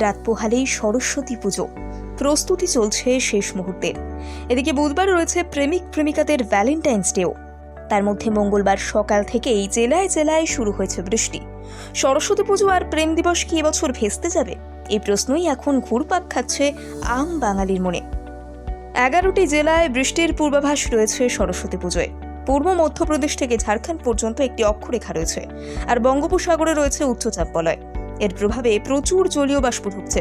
রাত পোহালেই সরস্বতী পুজো, প্রস্তুতি চলছে শেষ মুহূর্তের। এদিকে বুধবার রয়েছে প্রেমিক প্রেমিকাদের ভ্যালেন্টাইন্স ডেও। তার মধ্যে মঙ্গলবার সকাল থেকেই জেলায় জেলায় শুরু হয়েছে বৃষ্টি। সরস্বতী পুজো আর প্রেম দিবস কি এবছর ভেস্তে যাবে, এই প্রশ্নই এখন ঘুরপাক খাচ্ছে আম বাঙালির মনে। 11টি জেলায় বৃষ্টির পূর্বাভাস রয়েছে সরস্বতী পুজোয়। পূর্ব মধ্যপ্রদেশ থেকে ঝাড়খণ্ড পর্যন্ত একটি অক্ষরেখা রয়েছে, আর বঙ্গোপসাগরে রয়েছে উচ্চচাপ বলয়। এর প্রভাবে প্রচুর জলীয় বাষ্প ঢুকছে।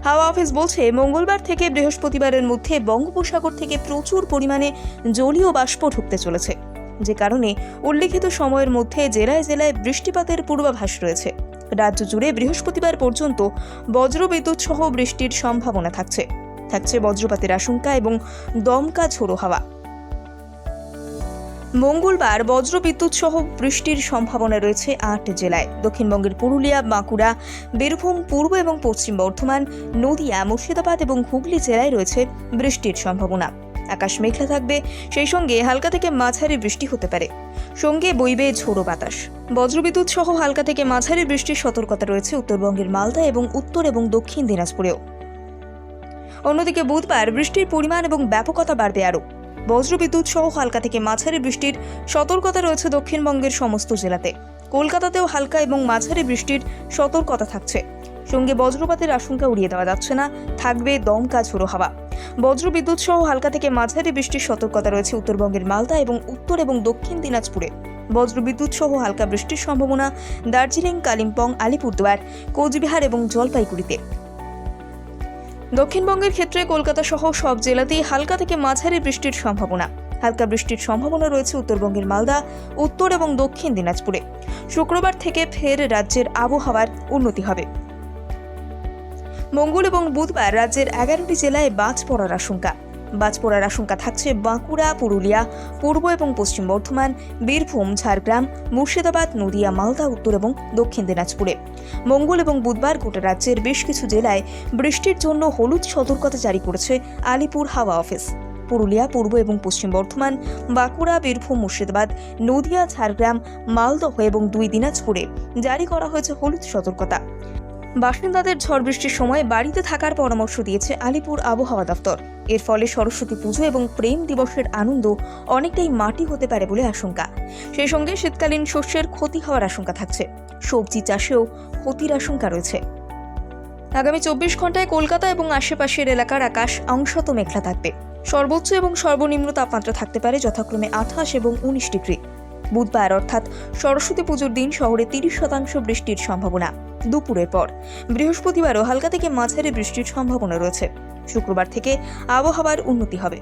হাওয়া অফিস বলছে, মঙ্গলবার থেকে বৃহস্পতিবারের মধ্যে বঙ্গোপসাগর থেকে প্রচুর পরিমাণে জলীয় বাষ্প ঢুকতে চলেছে, যে কারণে উল্লিখিত সময়ের মধ্যে জেলায় জেলায় বৃষ্টিপাতের পূর্বাভাস রয়েছে। রাজ্য জুড়ে বৃহস্পতিবার পর্যন্ত বজ্রবিদ্যুৎ সহ বৃষ্টির সম্ভাবনা থাকছে বজ্রপাতের আশঙ্কা এবং দমকা ঝোড়ো হাওয়া। মঙ্গলবার বজ্রবিদ্যুৎ সহ বৃষ্টির সম্ভাবনা রয়েছে 8 জেলায়। দক্ষিণবঙ্গের পুরুলিয়া, বাঁকুড়া, বীরভূম, পূর্ব এবং পশ্চিম বর্ধমান, নদিয়া, মুর্শিদাবাদ এবং হুগলি জেলায় রয়েছে বৃষ্টির সম্ভাবনা। আকাশ মেঘলা থাকবে, সেই সঙ্গে হালকা থেকে মাঝারি বৃষ্টি হতে পারে, সঙ্গে বইবে ঝোড়ো বাতাস। বজ্রবিদ্যুৎ সহ হালকা থেকে মাঝারি বৃষ্টির সতর্কতা রয়েছে উত্তরবঙ্গের মালদা এবং উত্তর এবং দক্ষিণ দিনাজপুরেও। অন্যদিকে বুধবার বৃষ্টির পরিমাণ এবং ব্যাপকতা বাড়বে আরও। বজ্রবিদ্যুৎ সহ হালকা থেকে মাঝারি বৃষ্টির সতর্কতা রয়েছে দক্ষিণবঙ্গের সমস্ত জেলাতে। কলকাতাতেও হালকা এবং মাঝারি বৃষ্টির সতর্কতা থাকছে, সঙ্গে বজ্রপাতের আশঙ্কা উড়িয়ে দেওয়া যাচ্ছে না, থাকবে দমকা ঝোড়ো হাওয়া। বজ্রবিদ্যুৎ সহ হালকা থেকে মাঝারি বৃষ্টির সতর্কতা রয়েছে উত্তরবঙ্গের মালদা এবং উত্তর এবং দক্ষিণ দিনাজপুরে। বজ্রবিদ্যুৎ সহ হালকা বৃষ্টির সম্ভাবনা দার্জিলিং, কালিম্পং, আলিপুরদুয়ার, কোচবিহার এবং জলপাইগুড়িতে। দক্ষিণবঙ্গের ক্ষেত্রে কলকাতা সহ সব জেলাতেই হালকা থেকে মাঝারি বৃষ্টির সম্ভাবনা। হালকা বৃষ্টির সম্ভাবনা রয়েছে উত্তরবঙ্গের মালদা, উত্তর এবং দক্ষিণ দিনাজপুরে। শুক্রবার থেকে ফের রাজ্যের আবহাওয়ার উন্নতি হবে। মঙ্গল এবং বুধবার রাজ্যের 11টি জেলায় বাজ পড়ার আশঙ্কা থাকছে বাঁকুড়া, পুরুলিয়া, পূর্ব এবং পশ্চিম বর্ধমান, বীরভূম, ঝাড়গ্রাম, মুর্শিদাবাদ, নদিয়া, মালদা, উত্তর এবং দক্ষিণ দিনাজপুরে। মঙ্গল এবং বুধবার গোটা রাজ্যের বেশ কিছু জেলায় বৃষ্টির জন্য হলুদ সতর্কতা জারি করেছে আলিপুর হাওয়া অফিস। পুরুলিয়া, পূর্ব এবং পশ্চিম বর্ধমান, বাঁকুড়া, বীরভূম, মুর্শিদাবাদ, নদিয়া, ঝাড়গ্রাম, মালদহ এবং 2 দিনাজপুরে জারি করা হয়েছে হলুদ সতর্কতা। বাসিন্দাদের ঝড় বৃষ্টির সময় বাড়িতে থাকার পরামর্শ দিয়েছে আলিপুর আবহাওয়া দফতর। এর ফলে সরস্বতী পুজো এবং প্রেম দিবসের আনন্দ অনেকটাই মাটি হতে পারে বলে আশঙ্কা। সেই সঙ্গে শীতকালীন শস্যের ক্ষতি হওয়ার আশঙ্কা থাকছে। সবজি চাষেও ক্ষতির আশঙ্কা রয়েছে। আগামী 24 ঘন্টায় কলকাতা এবং আশেপাশের এলাকার আকাশ অংশত মেঘলা থাকবে। সর্বোচ্চ এবং সর্বনিম্ন তাপমাত্রা থাকতে পারে যথাক্রমে 28 এবং 19 ডিগ্রি। বুধবার অর্থাৎ সরস্বতী পুজোর দিন শহরে 30% বৃষ্টির সম্ভাবনা। দুপুরের পর বৃহস্পতিবারও হালকা থেকে মাঝারি বৃষ্টির সম্ভাবনা রয়েছে। শুক্রবার থেকে আবহাওয়ার উন্নতি হবে।